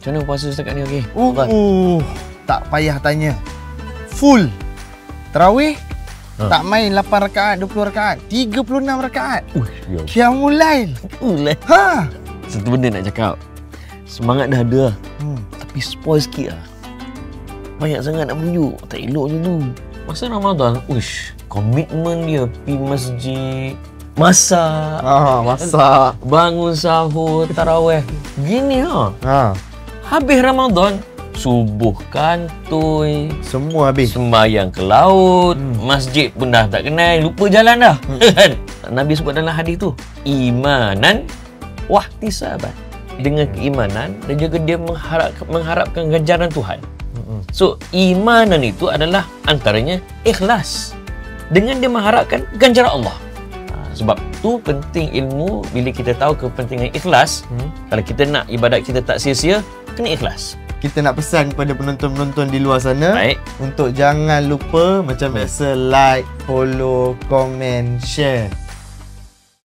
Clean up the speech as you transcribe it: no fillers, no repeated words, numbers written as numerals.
Macam mana puasa setakat ni? Okey. Tak payah tanya. Full. Tarawih tak main 8 rakaat, 20 rakaat, 36 rakaat. Qiyamul Lail. Ha. Satu benda nak cakap. Semangat dah ada. Tapi spoil sikit lah. Banyak sangat nak menuju. Tak elok je tu. Masa Ramadan, komitmen dia pergi masjid, masak, Masak. bangun sahur, tarawih. Gini Habis Ramadan, subuh kantoi, Semua habis. sembahyang ke laut, masjid pun dah tak kenal, lupa jalan dah. Kan? Nabi sebut dalam hadis tu, imanan wahtisaban. Dengan keimanan dan juga dia mengharapkan ganjaran Tuhan. So, imanan itu adalah antaranya ikhlas. Dengan dia mengharapkan ganjaran Allah. Sebab tu penting ilmu bila kita tahu kepentingan ikhlas. Kalau kita nak ibadat kita tak sia-sia, kena ikhlas. Kita nak pesan kepada penonton-penonton di luar sana. Baik. Untuk jangan lupa macam biasa like, follow, komen, share.